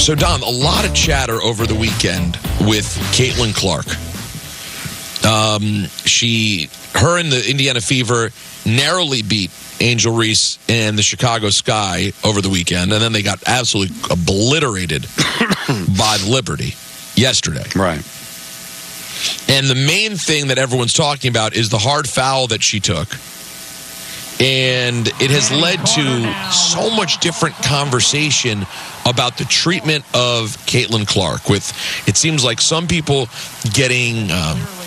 So, Don, a lot of chatter over the weekend with Caitlin Clark. Her and the Indiana Fever narrowly beat Angel Reese and the Chicago Sky over the weekend, and then they got absolutely obliterated by the Liberty yesterday. Right. And the main thing that everyone's talking about is the hard foul that she took. And it has led to so much different conversation about the treatment of Caitlin Clark. With, it seems like some people getting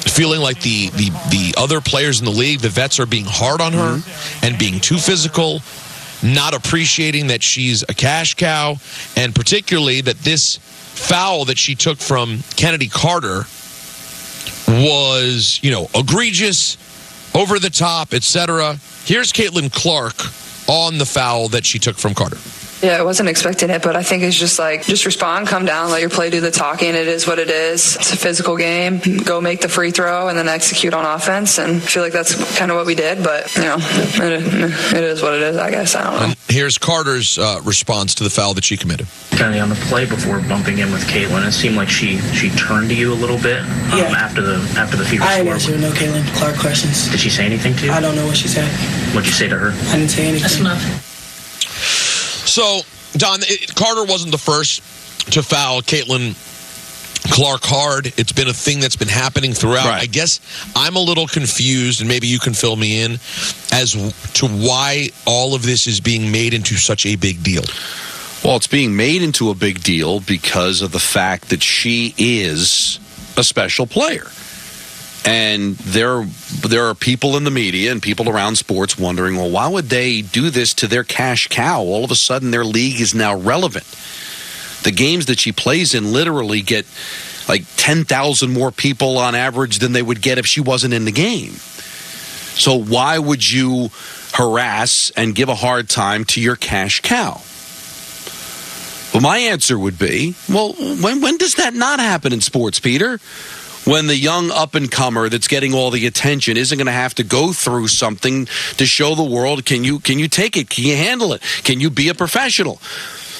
feeling like the other players in the league, the vets, are being hard on her and being too physical, not appreciating that she's a cash cow, and particularly that this foul that she took from Kennedy Carter was, egregious, over the top, etc. Here's Caitlin Clark on the foul that she took from Carter. Yeah, I wasn't expecting it, but I think it's just respond, come down, let your play do the talking. It is what it is. It's a physical game. Go make the free throw and then execute on offense. And I feel like that's kind of what we did, but, it is what it is, I guess. I don't know. And here's Carter's response to the foul that she committed. Kind of on the play before bumping in with Caitlin, it seemed like she turned to you a little bit after the Fever score. I didn't answer no Caitlin Clark questions. Did she say anything to you? I don't know what she said. What'd you say to her? I didn't say anything. That's enough. So, Don, Carter wasn't the first to foul Caitlin Clark hard. It's been a thing that's been happening throughout. Right. I guess I'm a little confused, and maybe you can fill me in, as to why all of this is being made into such a big deal. Well, it's being made into a big deal because of the fact that she is a special player. And there are people in the media and people around sports wondering, well, why would they do this to their cash cow? All of a sudden, their league is now relevant. The games that she plays in literally get like 10,000 more people on average than they would get if she wasn't in the game. So why would you harass and give a hard time to your cash cow? Well, my answer would be, well, when does that not happen in sports, Peter? When the young up-and-comer that's getting all the attention isn't going to have to go through something to show the world, can you take it? Can you handle it? Can you be a professional?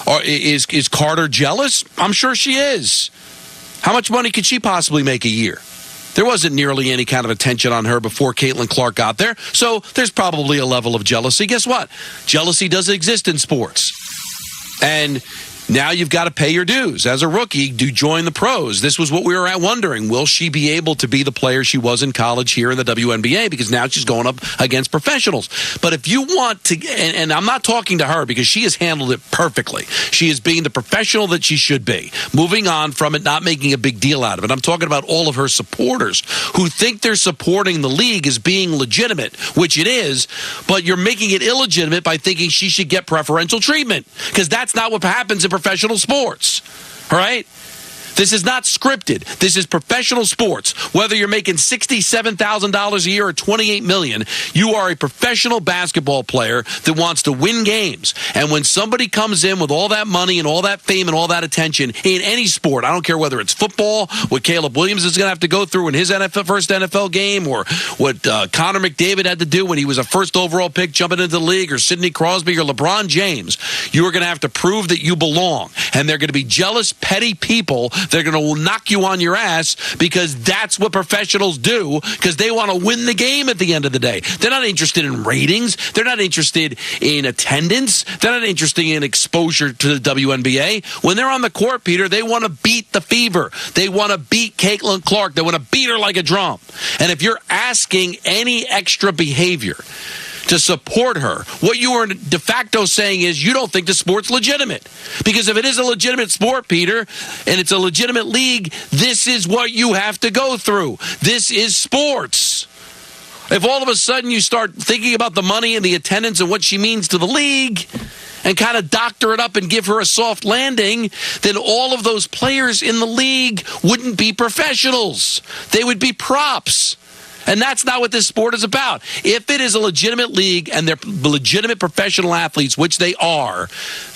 Or is Carter jealous? I'm sure she is. How much money could she possibly make a year? There wasn't nearly any kind of attention on her before Caitlin Clark got there, so there's probably a level of jealousy. Guess what? Jealousy does exist in sports. And now you've got to pay your dues. As a rookie, do join the pros. This was what we were wondering. Will she be able to be the player she was in college here in the WNBA? Because now she's going up against professionals. But if you want to, and I'm not talking to her because she has handled it perfectly. She is being the professional that she should be. Moving on from it, not making a big deal out of it. I'm talking about all of her supporters who think they're supporting the league as being legitimate, which it is, but you're making it illegitimate by thinking she should get preferential treatment, because that's not what happens in professional sports. All right? This is not scripted. This is professional sports. Whether you're making $67,000 a year or $28 million, you are a professional basketball player that wants to win games. And when somebody comes in with all that money and all that fame and all that attention in any sport, I don't care whether it's football, what Caleb Williams is going to have to go through in his first NFL game, or what Connor McDavid had to do when he was a first overall pick jumping into the league, or Sidney Crosby or LeBron James, you are going to have to prove that you belong. And they're going to be jealous, petty people. They're going to knock you on your ass because that's what professionals do, because they want to win the game at the end of the day. They're not interested in ratings. They're not interested in attendance. They're not interested in exposure to the WNBA. When they're on the court, Peter, they want to beat the Fever. They want to beat Caitlin Clark. They want to beat her like a drum. And if you're asking any extra behavior to support her, what you are de facto saying is you don't think the sport's legitimate. Because if it is a legitimate sport, Peter, and it's a legitimate league, this is what you have to go through. This is sports. If all of a sudden you start thinking about the money and the attendance and what she means to the league and kind of doctor it up and give her a soft landing, then all of those players in the league wouldn't be professionals. They would be props. And that's not what this sport is about. If it is a legitimate league and they're legitimate professional athletes, which they are,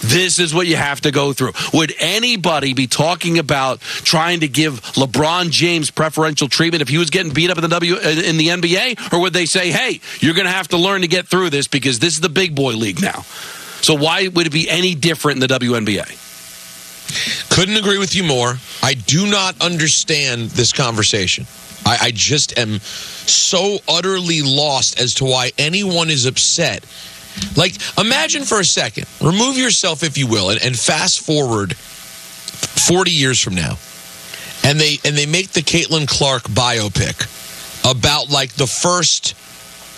this is what you have to go through. Would anybody be talking about trying to give LeBron James preferential treatment if he was getting beat up in the NBA? Or would they say, hey, you're going to have to learn to get through this because this is the big boy league now? So why would it be any different in the WNBA? Couldn't agree with you more. I do not understand this conversation. I just am so utterly lost as to why anyone is upset. Like, imagine for a second, remove yourself, if you will, and fast forward 40 years from now, and they make the Caitlin Clark biopic about, like, the first,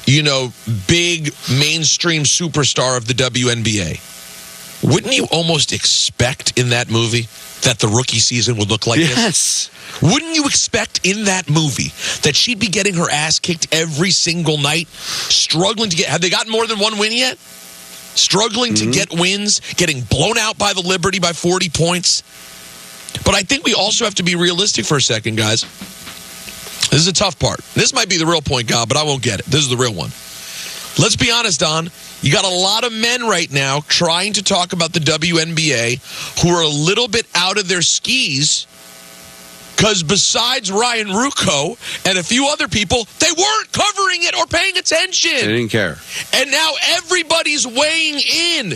big mainstream superstar of the WNBA. Wouldn't you almost expect in that movie that the rookie season would look like this? Yes. Wouldn't you expect in that movie that she'd be getting her ass kicked every single night, struggling to get... Have they gotten more than one win yet? Struggling to get wins, getting blown out by the Liberty by 40 points. But I think we also have to be realistic for a second, guys. This is a tough part. This might be the real point, God, but I won't get it. This is the real one. Let's be honest, Don. You got a lot of men right now trying to talk about the WNBA who are a little bit out of their skis because besides Ryan Ruocco and a few other people, they weren't covering it or paying attention. They didn't care. And now everybody's weighing in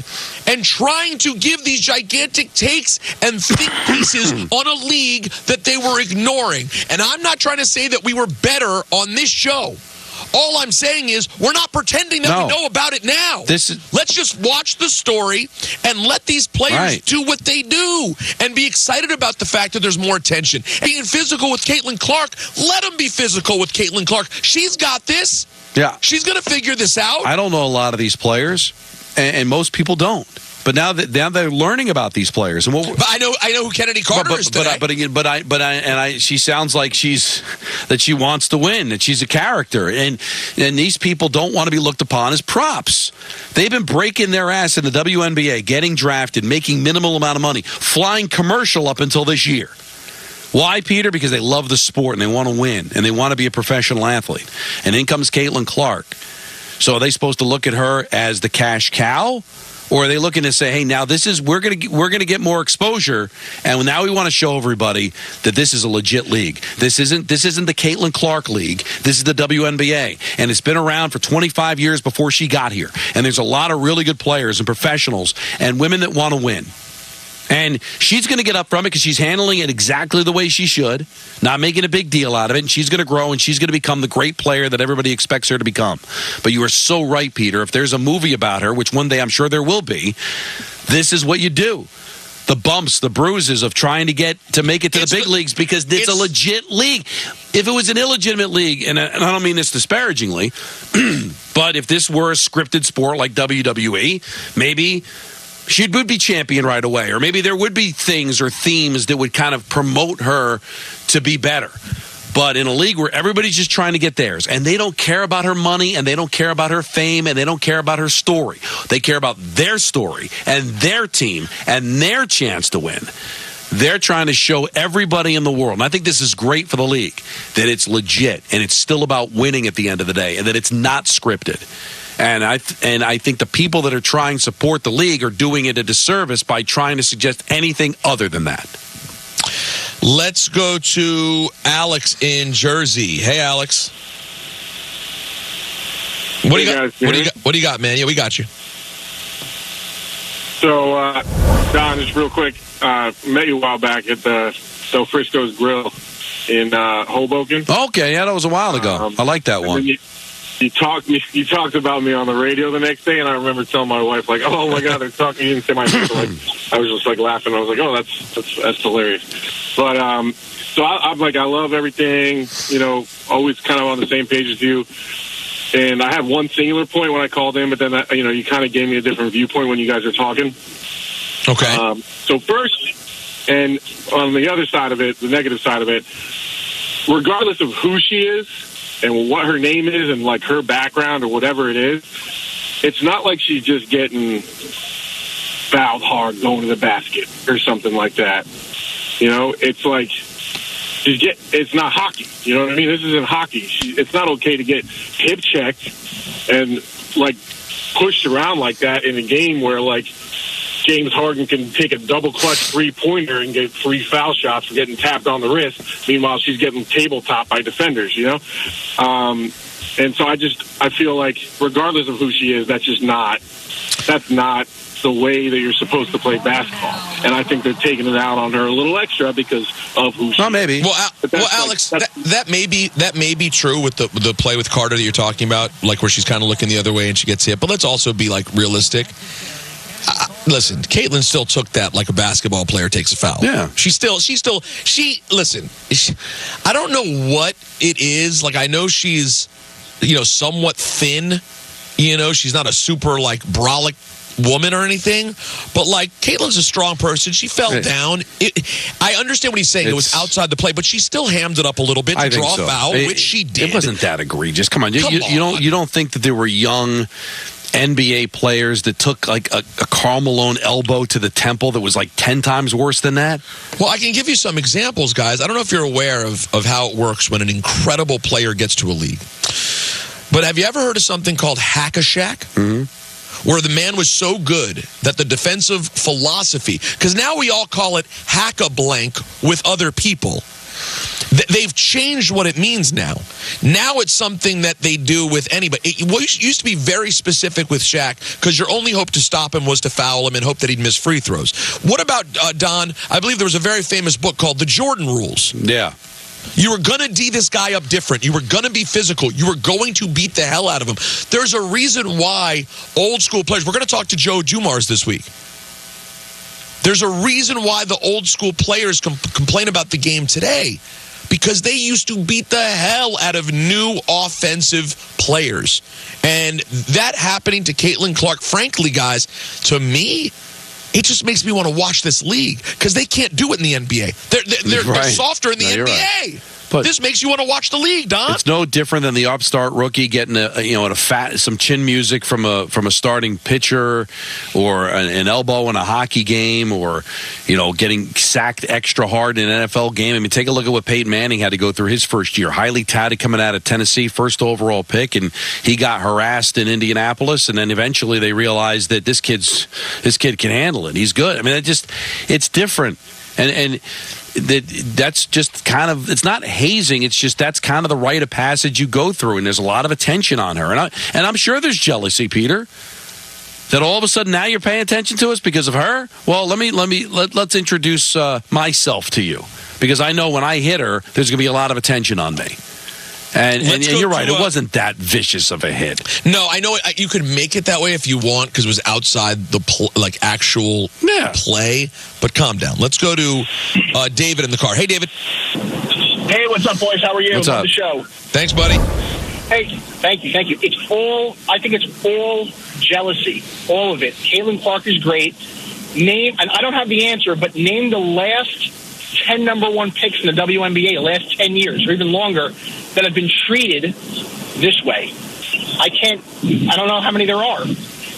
and trying to give these gigantic takes and think pieces on a league that they were ignoring. And I'm not trying to say that we were better on this show. All I'm saying is we're not pretending that we know about it now. Let's just watch the story and let these players do what they do and be excited about the fact that there's more attention. Being physical with Caitlin Clark, let them be physical with Caitlin Clark. She's got this. Yeah. She's going to figure this out. I don't know a lot of these players, and most people don't. But now they're learning about these players, and but I know who Kennedy Carter is today. She sounds like she wants to win, that she's a character, and these people don't want to be looked upon as props. They've been breaking their ass in the WNBA, getting drafted, making minimal amount of money, flying commercial up until this year. Why, Peter? Because they love the sport and they want to win and they want to be a professional athlete. And in comes Caitlin Clark. So are they supposed to look at her as the cash cow? Or are they looking to say, hey, now we're going to get more exposure, and now we want to show everybody that this is a legit league. This isn't the Caitlin Clark League. This is the WNBA, and it's been around for 25 years before she got here. And there's a lot of really good players and professionals and women that want to win. And she's going to get up from it because she's handling it exactly the way she should, not making a big deal out of it. And she's going to grow and she's going to become the great player that everybody expects her to become. But you are so right, Peter. If there's a movie about her, which one day I'm sure there will be, this is what you do. The bumps, the bruises of trying to make it to the big leagues because it's a legit league. If it was an illegitimate league, and I don't mean this disparagingly, but if this were a scripted sport like WWE, maybe she would be champion right away, or maybe there would be things or themes that would kind of promote her to be better. But in a league where everybody's just trying to get theirs, and they don't care about her money, and they don't care about her fame, and they don't care about her story. They care about their story and their team and their chance to win. They're trying to show everybody in the world, and I think this is great for the league, that it's legit, and it's still about winning at the end of the day, and that it's not scripted. And I think the people that are trying to support the league are doing it a disservice by trying to suggest anything other than that. Let's go to Alex in Jersey. Hey, Alex. What do you got, man? Yeah, we got you. So, Don, just real quick, met you a while back at the Del Frisco's Grill in Hoboken. Okay, yeah, that was a while ago. I like that one. You talked about me on the radio the next day, and I remember telling my wife, like, "Oh my God, they're talking." You didn't say my name. Like, I was just like laughing. I was like, "Oh, that's hilarious." But so I'm like, I love everything. Always kind of on the same page as you. And I had one singular point when I called in, but then you kind of gave me a different viewpoint when you guys are talking. Okay. So first, and on the other side of it, the negative side of it, regardless of who she is and what her name is and like her background or whatever it is, it's not like she's just getting fouled hard going to the basket or something like that. It's like it's not hockey. You know what I mean? This isn't hockey. It's not okay to get hip checked and like pushed around like that in a game where like James Harden can take a double clutch 3-pointer and get 3 foul shots for getting tapped on the wrist. Meanwhile, she's getting tabletop by defenders, And so I feel like regardless of who she is, that's not the way that you're supposed to play basketball. And I think they're taking it out on her a little extra because of who she is. Maybe. Well, Alex, that may be true with the play with Carter that you're talking about, like where she's kind of looking the other way and she gets hit. But let's also be like realistic. Listen, Caitlin still took that like a basketball player takes a foul. Yeah. Listen, I don't know what it is. Like, I know she's, somewhat thin. She's not a super like brolic woman or anything, but like Caitlin's a strong person. She fell down. I understand what he's saying. It was outside the play, but she still hammed it up a little bit to draw a foul, which she did. It wasn't that egregious. Come on, you don't think that there were young NBA players that took like a Karl Malone elbow to the temple that was like 10 times worse than that? Well, I can give you some examples, guys. I don't know if you're aware of how it works when an incredible player gets to a league. But have you ever heard of something called hack-a-shack? Mm-hmm. Where the man was so good that the defensive philosophy, because now we all call it hack-a-blank with other people. They've changed what it means now. Now it's something that they do with anybody. It used to be very specific with Shaq because your only hope to stop him was to foul him and hope that he'd miss free throws. What about, Don, I believe there was a very famous book called The Jordan Rules. Yeah. You were going to D this guy up different. You were going to be physical. You were going to beat the hell out of him. There's a reason why old school players, we're going to talk to Joe Dumars this week. There's a reason why the old school players complain about the game today. Because they used to beat the hell out of new offensive players. And that happening to Caitlin Clark, frankly, guys, to me, it just makes me want to watch this league because they can't do it in the NBA. They're softer in the NBA. Right. But this makes you want to watch the league, Don. It's no different than the upstart rookie getting some chin music from a starting pitcher, or an elbow in a hockey game, or getting sacked extra hard in an NFL game. I mean, take a look at what Peyton Manning had to go through his first year. Highly touted coming out of Tennessee, first overall pick, and he got harassed in Indianapolis, and then eventually they realized that this kid can handle it. He's good. I mean, it's different, and that's just kind of, it's not hazing, it's just that's kind of the rite of passage you go through, and there's a lot of attention on her, and I'm sure there's jealousy, Peter, that all of a sudden now you're paying attention to us because of her. Well, let's introduce myself to you, because I know when I hit her, there's going to be a lot of attention on me. And you're right, it wasn't that vicious of a hit. No, I know you could make it that way if you want because it was outside the actual play. But calm down. Let's go to David in the car. Hey, David. Hey, what's up, boys? How are you? What's up? The show. Thanks, buddy. Hey, thank you. I think it's all jealousy, all of it. Caitlin Clark is great. And I don't have the answer, but name the last 10 number one picks in the WNBA, the last 10 years or even longer, that have been treated this way. I don't know how many there are,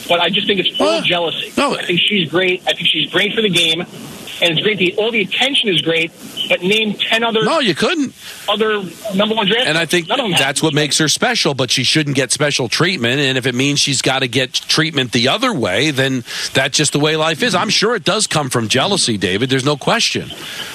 but I just think it's all jealousy. No. I think she's great. I think she's great for the game, and it's great. All the attention is great, but name 10 other. No, you couldn't. Other number one draft. And I think that's what makes her special, but she shouldn't get special treatment. And if it means she's got to get treatment the other way, then that's just the way life is. I'm sure it does come from jealousy, David. There's no question.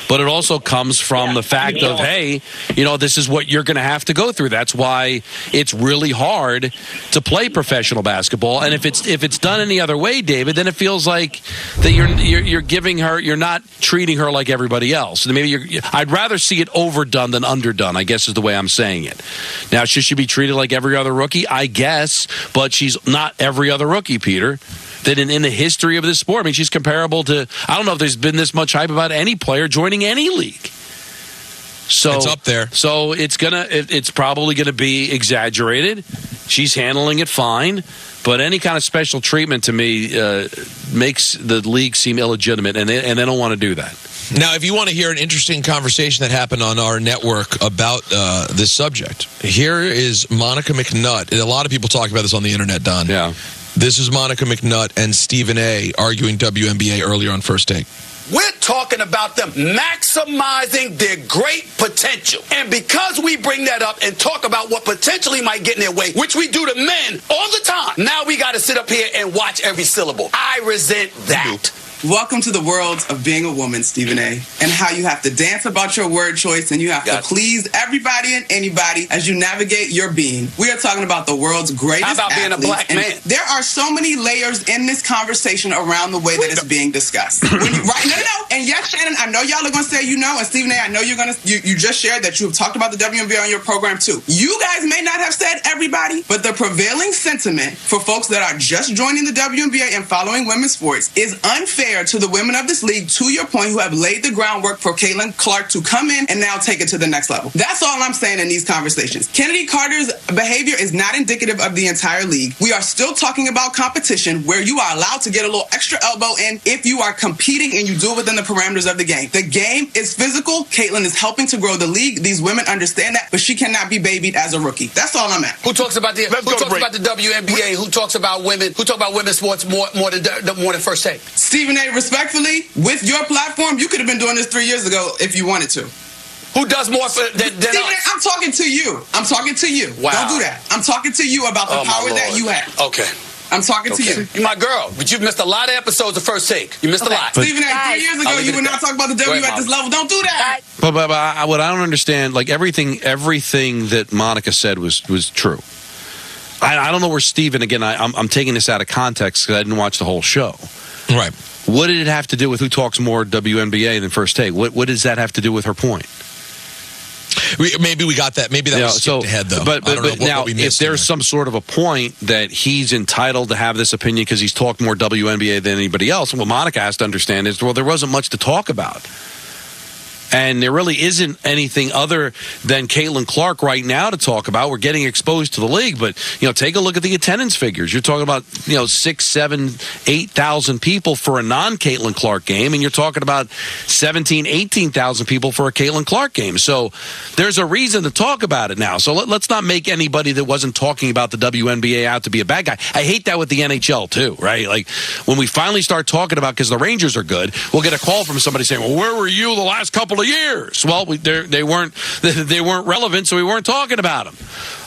But it also comes from the fact of, hey, this is what you're going to have to go through. That's why it's really hard to play professional basketball. And if it's done any other way, David, then it feels like that you're giving her, you're not treating her like everybody else. And maybe I'd rather see it overdone than underdone, I guess is the way I'm saying it. Now, should she be treated like every other rookie? I guess, but she's not every other rookie, Peter. That in the history of this sport, I mean, she's comparable to, I don't know if there's been this much hype about any player joining any league. So it's up there. So it's probably gonna be exaggerated. She's handling it fine, but any kind of special treatment to me makes the league seem illegitimate, and they don't want to do that. Now, if you want to hear an interesting conversation that happened on our network about this subject, here is Monica McNutt. A lot of people talk about this on the internet, Don. Yeah. This is Monica McNutt and Stephen A. arguing WNBA earlier on First Take. We're talking about them maximizing their great potential. And because we bring that up and talk about what potentially might get in their way, which we do to men all the time, now we got to sit up here and watch every syllable. I resent that. Welcome to the world of being a woman, Stephen A., and how you have to dance about your word choice and you have to please everybody and anybody as you navigate your being. We are talking about the world's greatest How about being a black man? There are so many layers in this conversation around the way that it's being discussed. No. And yes, Shannon, I know y'all are going to say you know, and Stephen A., I know you're going to, you just shared that you have talked about the WNBA on your program too. You guys may not have said everybody, but the prevailing sentiment for folks that are just joining the WNBA and following women's sports is unfair to the women of this league, to your point, who have laid the groundwork for Caitlin Clark to come in and now take it to the next level. That's all I'm saying in these conversations. Kennedy Carter's behavior is not indicative of the entire league. We are still talking about competition where you are allowed to get a little extra elbow in if you are competing and you do it within the parameters of the game. The game is physical. Caitlin is helping to grow the league. These women understand that, but she cannot be babied as a rookie. That's all I'm at. Who talks about the WNBA? Who talks about women? Who talks about women's sports more than First Take? Stephen A., respectfully, with your platform, you could have been doing this 3 years ago if you wanted to. Who does more than Stephen us? I'm talking to you. Wow. Don't do that. I'm talking to you about the power that you have. Okay. I'm talking to you. You're my girl, but you've missed a lot of episodes of First Take. You missed a lot. Stephen A., 3 years ago, you would not talk about the W at this level. Don't do that. But what I don't understand, like everything that Monica said was true. I don't know where Stephen, again, I'm taking this out of context because I didn't watch the whole show. Right. What did it have to do with who talks more WNBA than First Take? What does that have to do with her point? Maybe we got that. Maybe that was skipped ahead, though. But now, if there's some sort of a point that he's entitled to have this opinion because he's talked more WNBA than anybody else, what Monica has to understand is, well, there wasn't much to talk about. And there really isn't anything other than Caitlin Clark right now to talk about. We're getting exposed to the league, but take a look at the attendance figures. You're talking about 6, 7, 8,000 people for a non-Caitlin Clark game, and you're talking about 17, 18,000 people for a Caitlin Clark game. So there's a reason to talk about it now. So let's not make anybody that wasn't talking about the WNBA out to be a bad guy. I hate that with the NHL too, right? Like when we finally start talking about because the Rangers are good, we'll get a call from somebody saying, "Well, where were you the last couple of years?" Well, they weren't relevant, so we weren't talking about them.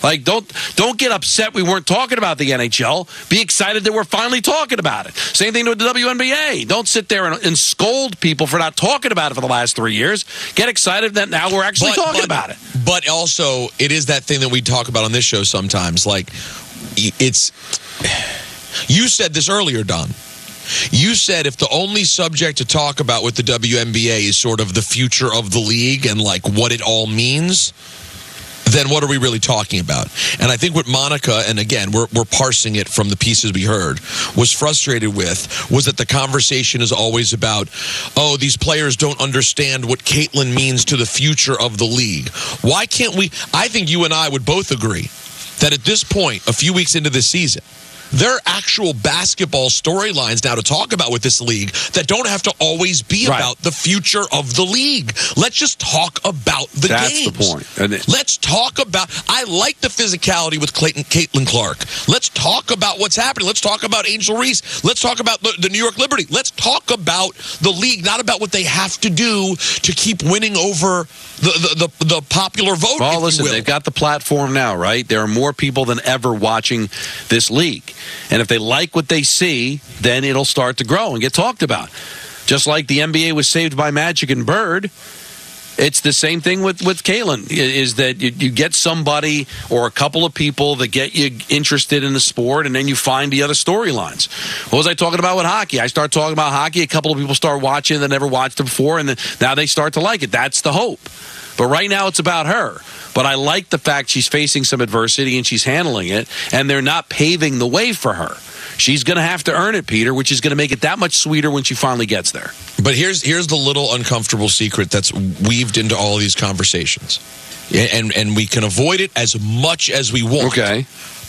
Like, don't get upset we weren't talking about the NHL. Be excited that we're finally talking about it. Same thing with the WNBA. Don't sit there and scold people for not talking about it for the last 3 years. Get excited that now we're actually talking about it. But also, it is that thing that we talk about on this show sometimes. Like, it's... You said this earlier, Don. You said if the only subject to talk about with the WNBA is sort of the future of the league and like what it all means, then what are we really talking about? And I think what Monica, and again, we're parsing it from the pieces we heard, was frustrated with was that the conversation is always about, oh, these players don't understand what Caitlin means to the future of the league. Why can't we? I think you and I would both agree that at this point, a few weeks into this season, there are actual basketball storylines now to talk about with this league that don't have to always be about the future of the league. Let's just talk about the games. That's the point. Let's talk about... I like the physicality with Caitlin Clark. Let's talk about what's happening. Let's talk about Angel Reese. Let's talk about the New York Liberty. Let's talk about the league, not about what they have to do to keep winning over the popular vote. Well, listen, they've got the platform now, right? There are more people than ever watching this league. And if they like what they see, then it'll start to grow and get talked about. Just like the NBA was saved by Magic and Bird, it's the same thing with Caitlin, is that you get somebody or a couple of people that get you interested in the sport, and then you find the other storylines. What was I talking about with hockey? I start talking about hockey, a couple of people start watching that never watched it before, and then now they start to like it. That's the hope. But right now it's about her. But I like the fact she's facing some adversity and she's handling it, and they're not paving the way for her. She's going to have to earn it, Peter, which is going to make it that much sweeter when she finally gets there. But here's the little uncomfortable secret that's weaved into all of these conversations. And we can avoid it as much as we want. Okay.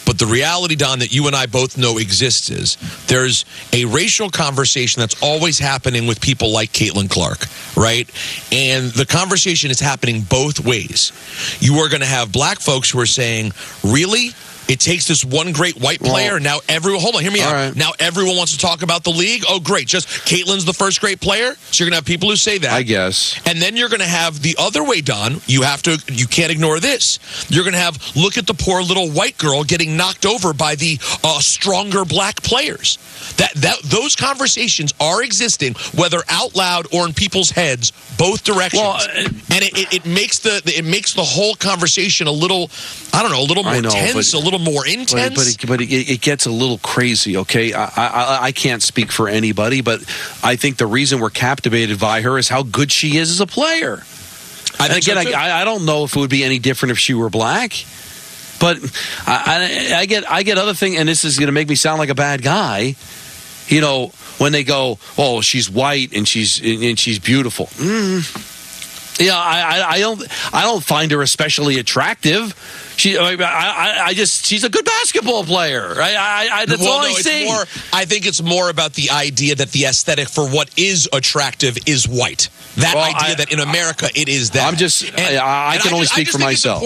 But the reality, Don, that you and I both know exists is there's a racial conversation that's always happening with people like Caitlin Clark, right? And the conversation is happening both ways. You are going to have black folks who are saying, really? It takes this one great white player. Now everyone, hold on, hear me out. Right. Now everyone wants to talk about the league. Oh, great. Just Caitlin's the first great player. So you're going to have people who say that. I guess. And then you're going to have the other way, Don. You can't ignore this. You're going to have, look at the poor little white girl getting knocked over by the stronger black players. Those conversations are existing, whether out loud or in people's heads, both directions. Well, and it makes the whole conversation a little, I don't know, a little more tense, a little more intense. But it gets a little crazy, okay? I can't speak for anybody, but I think the reason we're captivated by her is how good she is as a player. I don't know if it would be any different if she were black, but I get other things, and this is going to make me sound like a bad guy. You know, when they go, "Oh, she's white and she's beautiful." Yeah, I don't find her especially attractive. She's a good basketball player. That's all I see. I think it's more about the idea that the aesthetic for what is attractive is white. That in America it is that. I can only speak for myself.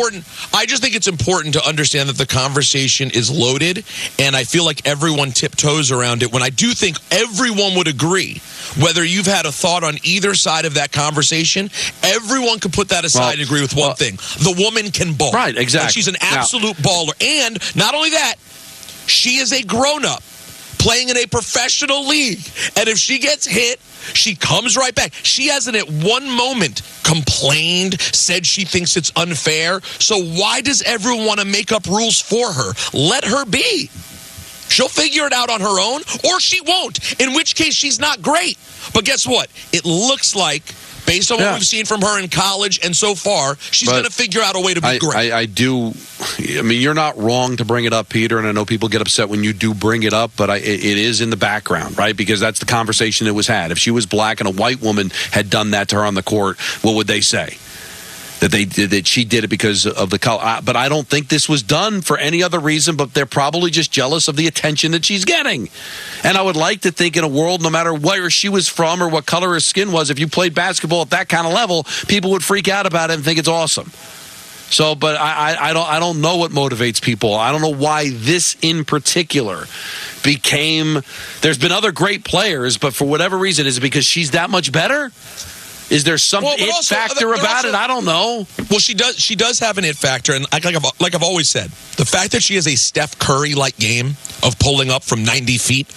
I just think it's important to understand that the conversation is loaded, and I feel like everyone tiptoes around it when I do think everyone would agree. Whether you've had a thought on either side of that conversation, everyone could put that aside and agree with one thing. The woman can ball. Right, exactly. Like she's an absolute baller. And not only that, she is a grown-up playing in a professional league. And if she gets hit, she comes right back. She hasn't at one moment complained, said she thinks it's unfair. So why does everyone want to make up rules for her? Let her be. She'll figure it out on her own, or she won't, in which case she's not great. But guess what? It looks like, based on what we've seen from her in college and so far, she's going to figure out a way to be great. I mean, you're not wrong to bring it up, Peter, and I know people get upset when you do bring it up, but it is in the background, right? Because that's the conversation that was had. If she was black and a white woman had done that to her on the court, what would they say? That she did it because of the color. But I don't think this was done for any other reason, but they're probably just jealous of the attention that she's getting. And I would like to think in a world, no matter where she was from or what color her skin was, if you played basketball at that kind of level, people would freak out about it and think it's awesome. So, but I don't know what motivates people. I don't know why this in particular became. There's been other great players, but for whatever reason, is it because she's that much better? Is there some it factor about it? I don't know. Well, she does have an it factor, and like I've always said, the fact that she has a Steph Curry-like game of pulling up from 90 feet,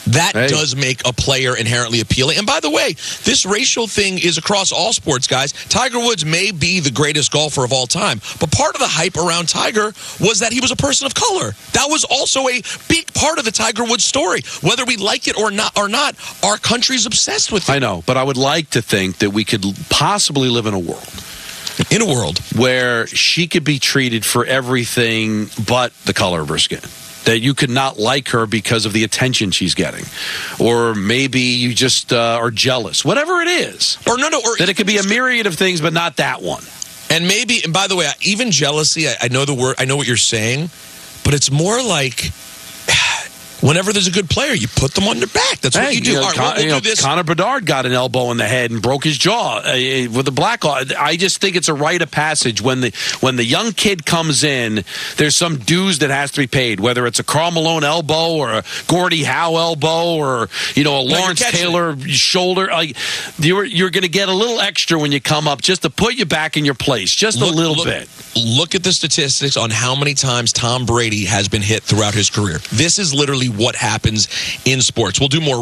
that does make a player inherently appealing. And by the way, this racial thing is across all sports, guys. Tiger Woods may be the greatest golfer of all time, but part of the hype around Tiger was that he was a person of color. That was also a big part of the Tiger Woods story. Whether we like it or not, our country's obsessed with it. I know, but I would like to think that we could possibly live in a world where she could be treated for everything but the color of her skin. That you could not like her because of the attention she's getting. Or maybe you just are jealous. Whatever it is. Or that it could be a myriad of things, but not that one. And maybe, and by the way, even jealousy, I know the word, I know what you're saying, but it's more like whenever there's a good player, you put them on their back. That's what you do. All right, we'll do this. Connor Bedard got an elbow in the head and broke his jaw with the black. I just think it's a rite of passage when the young kid comes in. There's some dues that has to be paid, whether it's a Karl Malone elbow or a Gordie Howe elbow or a Lawrence Taylor shoulder. You're going to get a little extra when you come up just to put you back in your place, just a little bit. Look at the statistics on how many times Tom Brady has been hit throughout his career. This is literally what happens in sports. We'll do more.